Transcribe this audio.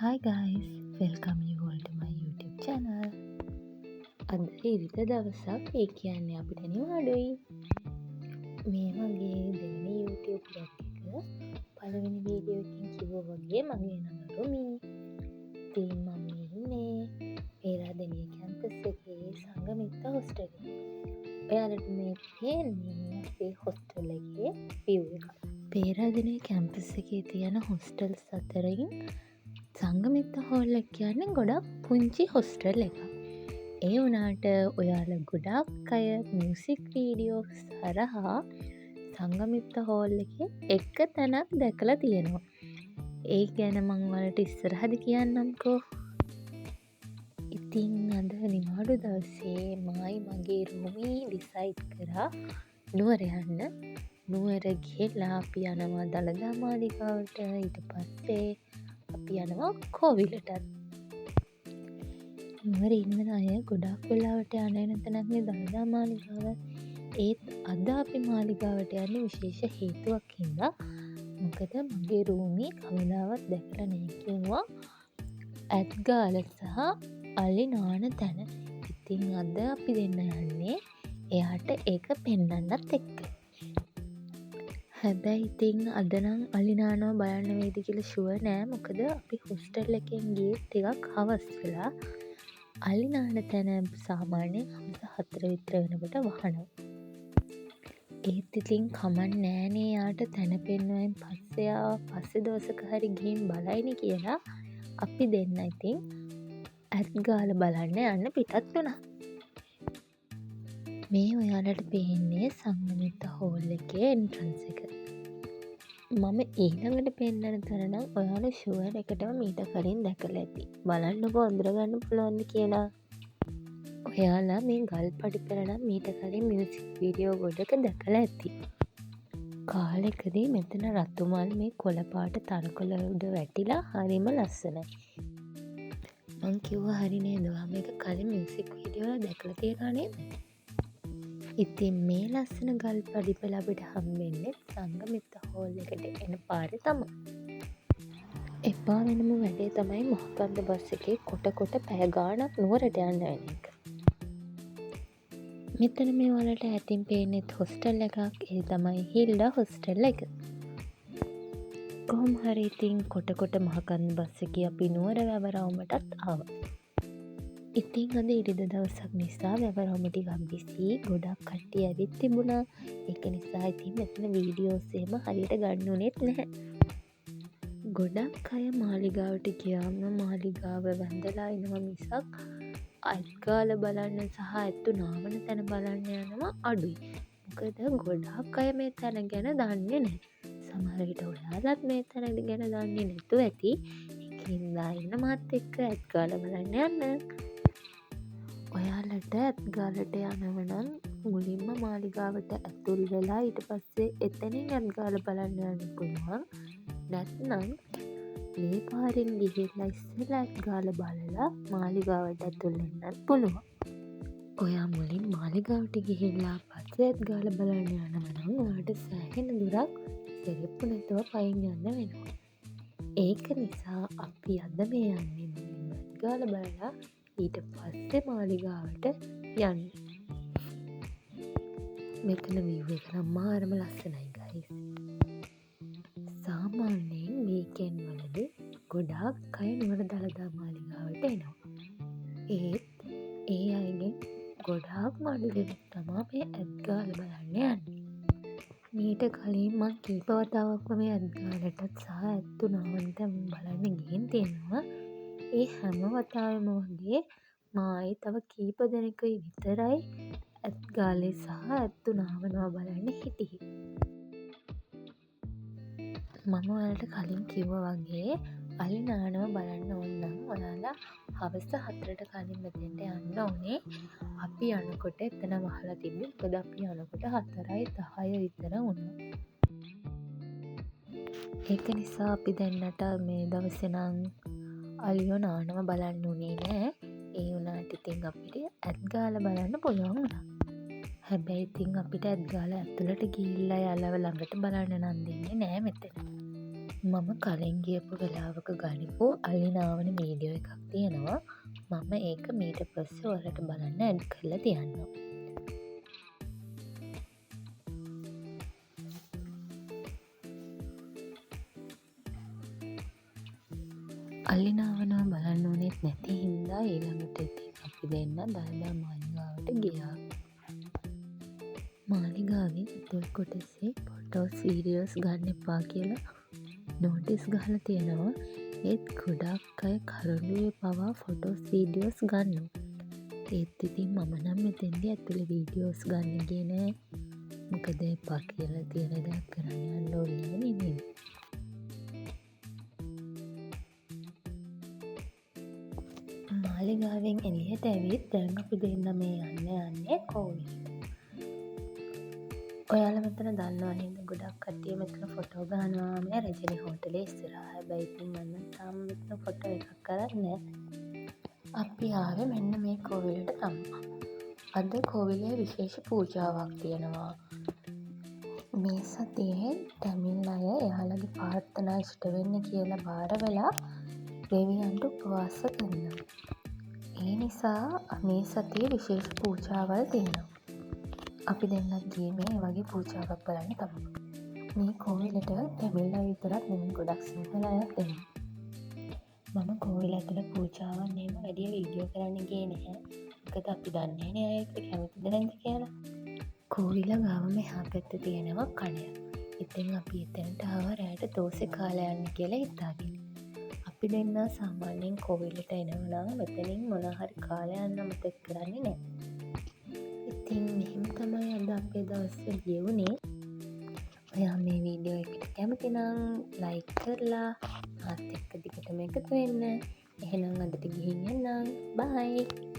Hi guys, welcome you all to my YouTube channel. අද ඉරිද දවසක් ඒ කියන්නේ අපිට නිවාඩුයි. මේ මගේ දෙවෙනි YouTube vlog එක පළවෙනි වීඩියෝ එකකින් කිව්වා වගේ මගේ නම රොමි. ඉතින් මම ඉන්නේ පේරාදෙණිය කැම්පස් එකේ සංගමිත්ත හොස්ටල් එකේ. ඔයාලට මේ පේන්නේ අපේ හොස්ටල් එකේ view එක. පේරාදෙණිය කැම්පස් එකේ තියෙන හොස්ටල්ස් අතරින් සංගමිත්ත හෝල් එක කියන්නේ ගොඩක් පුංචි හොස්ටල් එකක්. ඒ වුණාට ඔයාලා ගොඩක් අය මියුසික් වීඩියෝ හරහා සංගමිත්ත හෝල් එකේ එක තැනක් දැකලා තියෙනවා. ඒ ගැන මම ඔයාලට ඉස්සරහදී කියන්නම්කෝ. ඉතින් අද නිවාඩු දවසේ මගේ රොමි ඩිසයිඩ් කරා නුවර යන්න. නුවර ගිහලා අපි යනවා දළදා මාලිගාවට. ඊට පස්සේ අපි යනවා කෝවිලටත්. නුවර ඉන්න අය ගොඩක් වෙලාවට යන තැනක්නේ දළදා මාලිගාව. ඒත් අද අපි මාලිගාවට යන්නේ විශේෂ හේතුවක් හින්දා. මොකද මගේ රූමි කවදාවත් දැකලා නැහැ කිව්වා ඇත්ගාල සහ අලි නාන තැන. ඉතින් අද අපි දෙන්න යන්නේ එයාට ඒක පෙන්වන්නත් එක්ක. හැබැයි ඉතින් අද නම් අලි නානවා බලන්න වේද කියලා ෂුවර් නෑ. මොකද අපි හොස්ටල් එකෙන් ගියේ ටිකක් හවස් වෙලා. අලි නාන තැන සාමාන්‍යයෙන් හවස 4 විතර වෙනකොට වහනවා. ඒත් ඉතින් කමක් නෑනේ යාට තැන පෙන්වුවෙන් පස්සේ දවසක හරි ගිහින් බලයිනේ කියලා අපි දෙන්න ඉතින් ඇත්ගාල බලන්න යන්න පිටත් වුණා. මේ ඔයාලට පේන්නේ සංගමිත්ත හෝල් එකේ එන්ට්‍රන්ස් එක. මම ඊළඟට පෙන්නන තැන නම් ඔයාලා ෂුවර් එකටම මීට කලින් දැකලා ඇති. බලන්නකෝ අඳුරගන්න පුළුවන්ද කියලා. ඔයාලා මේ ගල් පඩිපෙළ නම් මීට කලින් මියුසික් වීඩියෝ ගොඩක දැකලා ඇති. කාලෙකදී මෙතන රතු මල් මේ කොළ පාට තනකොළ උඩ වැටිලා හරිම ලස්සනයි. මං කිව්වා හරි නේද? ඔයා මේක කලින් මියුසික් වීඩියෝ වල දැකලා තියෙනවා නේද? ඉතින් මේ ලස්සන ගල් පඩිපෙළ අපිට හම්බෙන්නේ සංගමිත්ත හෝල් එකට එන පාරේ තමයි. එපා වෙනම වැඩේ තමයි මහකන්ද බස් එකේ කොට පැය ගාණක් නුවරට යන්න වෙන එක. මෙතන මේ වලට ඇතින් පේන්නේ හොස්ටල් එකක්. ඒ තමයි හිල්ඩා හොස්ටල් එක. කොහොම හරි ඉතින් කොට මහකන්ද බස් එකේ අපි නුවර වැවරවුමටත් ආවා. ඉතින් අද ඉරිද දවසක් නිසා වැවරවුම ටිකක් බිසි. ගොඩක් කට්ටිය ඇවිත් තිබුණා. ඒක නිසා ඉතින් මෙතන වීඩියෝස් එහෙම හරියට ගන්න උනේත් නැහැ. ගොඩක් අය මාලිගාවට ගියාම මාලිගාව වැඳලා එනවා මිසක් ඇත්ගාල බලන්න සහ ඇත්තු නාවන තැන බලන්න යනවා අඩුයි. මොකද ගොඩක් අය මේ තැන ගැන දන්නේ නැහැ. සමහර විට ඔයාලත් මේ තැන ගැන දන්නේ නැතුව ඇති. ඒකින්දා ඉන්න මාත් එක්ක ඇත්ගාල බලන්න යන්න. ඔයාලට ඇත්ගාලට යනව නම් මුලින්ම මාලිගාවට ඇතුල් වෙලා ඊට පස්සේ එතනින් ඇත්ගාල බලන්න යන්න පුළුවන්. නැත්නම් මේ පාරෙන් ගිහිල්ලා ඉස්සෙල්ලා ඇත්ගාල බලලා මාලිගාවට ඇතුල් වෙන්නත් පුළුවන්. ඔයා මුලින් මාලිගාවට ගිහිල්ලා පස්සේ ඇත්ගාල බලන්න යනව නම් ඔයාට සෑහෙන දුරක් සෙරෙප්පු නැතුව පයින් යන්න වෙනවා. ඒක නිසා අපි අද මේ යන්නේ මුලින්ම ඇත්ගාල බලලා ඊට පස්සේ මාලිගාවට යන්න. මෙතන view එක නම් මාරම ලස්සනයි guys. සාමාන්‍යයෙන් වීකෙන්ඩ් වලදී ගොඩාක් අය නුවර දළදා මාලිගාවට එනවා. ඒත් ඒ අයගෙන් ගොඩාක් අඩු දෙනෙක් තමයි මේ ඇත්ගාල බලන්න යන්නේ. මීට කලින් මං කීප වතාවක්ම මේ ඇත්ගාලටත් සහ ඇත්තු නාවන තැන් බලන්න ගිහින් තියෙනවා. ඒ හැම වතාවෙම වගේ මායි තව කීප දෙනෙකුයි විතරයි ඇත්ගාලේ සහ ඇත්තු නාවනවා බලන්න හිටියේ. මම ඔයාලට කලින් කිව්වා වගේ අලි නානවා බලන්න ඕන නම් ඔයාලා හවස 4ට කලින් මෙතෙන්ට යන්න ඕනේ. අපි යනකොට එතන වහලා තිබ්බේ. මොකද අපි යනකොට 4:10 විතර වුණා. ඒක නිසා අපි දැන්නට මේ දවසේ නම් අලියෝ නානවා බලන්න උනේ නෑ. ඒ වුණාට ඉතින් අපිට ඇත්ගාල බලන්න පුළුවන් වුණා. හැබැයි ඉතින් අපිට ඇත්ගාල ඇතුළට ගිහිල්ලා යාළුව ළඟට බලන්න නම් දෙන්නේ නෑ මෙතන. මම කලින් ගියපු වෙලාවක ගනිපු අල්ලිනාවන වීඩියෝ එකක් තියෙනවා. මම ඒක මීට පස්සේ ඔයාලට බලන්න ඇඩ් කරලා තියන්නම්. අල්ලිනාවනවා බලන්න ඕනෙත් නැති හින්දා ඊළඟට ඉතින් අපි දෙන්න දළදා මාලිගාවට ගියා. මාලිගාවේ ඉතුරු කොටසේ ෆොටෝස් වීඩියෝස් ගන්න එපා කියලා නෝටිස් ගහලා තියෙනවා. ඒත් ගොඩක් අය කරඬුවේ පවා ෆොටෝස් වීඩියෝස් ගන්නවා. ඒත් ඉතින් මම නම් මෙතෙන්දී ඇතුලේ වීඩියෝස් ගන්න ගියේ නෑ. මොකද එපා කියලා තියෙන දේ කරන්න යන්න ඕනේ නෙමෙයි. මාලිගාවෙන් එළියට ඇවිත් දැන් අපි දෙන්න මේ යන්නේ කෝවිලට. ඔයාලා මෙතන දන්නවා නේද ගොඩක් කට්ටිය මෙතන ෆොටෝ ගන්නවා මේ රජිනි හෝටලේ ඉස්සරහා. හැබැයි ඉතින් මම තාම මෙතන ෆොටෝ එකක් කරන්නේ නැහැ. අපි ආවේ මෙන්න මේ කෝවිලට තමයි. අද කෝවිලේ විශේෂ පූජාවක් තියෙනවා. මේ සතියේ තමිල් අය එයාලගේ ප්‍රාර්ථනා ඉෂ්ට වෙන්න කියලා බාර වෙලා දෙවියන්ට උපවාස කරනවා. ඒ නිසා මේ සතියේ විශේෂ පූජාවල් තියෙනවා. අපි දෙන්නත් ගියේ මේ වගේ පූජාවක් බලන්න තමයි. මේ කෝවිලට තමිල් අය විතරක් නෙමෙයි ගොඩක් සිංහල අයත් එනවා. මම කෝවිල ඇතුළේ පූජාවන් එහෙම වැඩි වීඩියෝ කරන්න ගියේ නැහැ. මොකද අපි දන්නේ නැහැ අය කැමතිද නැද්ද කියලා. කෝවිල ගාව මෙහා පැත්තේ තියෙනවා කඩයක්. ඉතින් අපි එතනට ආවා රැයට දෝසෙ කාලා යන්න කියලා හිතාගෙන. අපි දෙන්න සාමාන්‍යයෙන් කෝවිලට එනවා නම් මෙතනින් මොන හරි කාලා යන්න මතක කරන්නේ නැහැ. ඉතින් මෙහෙම තමයි අද අපේ දවස් ගියුනේ. ඔයා මේ වීඩියෝ එකට කැමති නම් ලයික් කරලා මාත් එක්ක දිගටම එකතු වෙන්න. එහෙනම් අදට ගිහින් යන්නම්. බයි.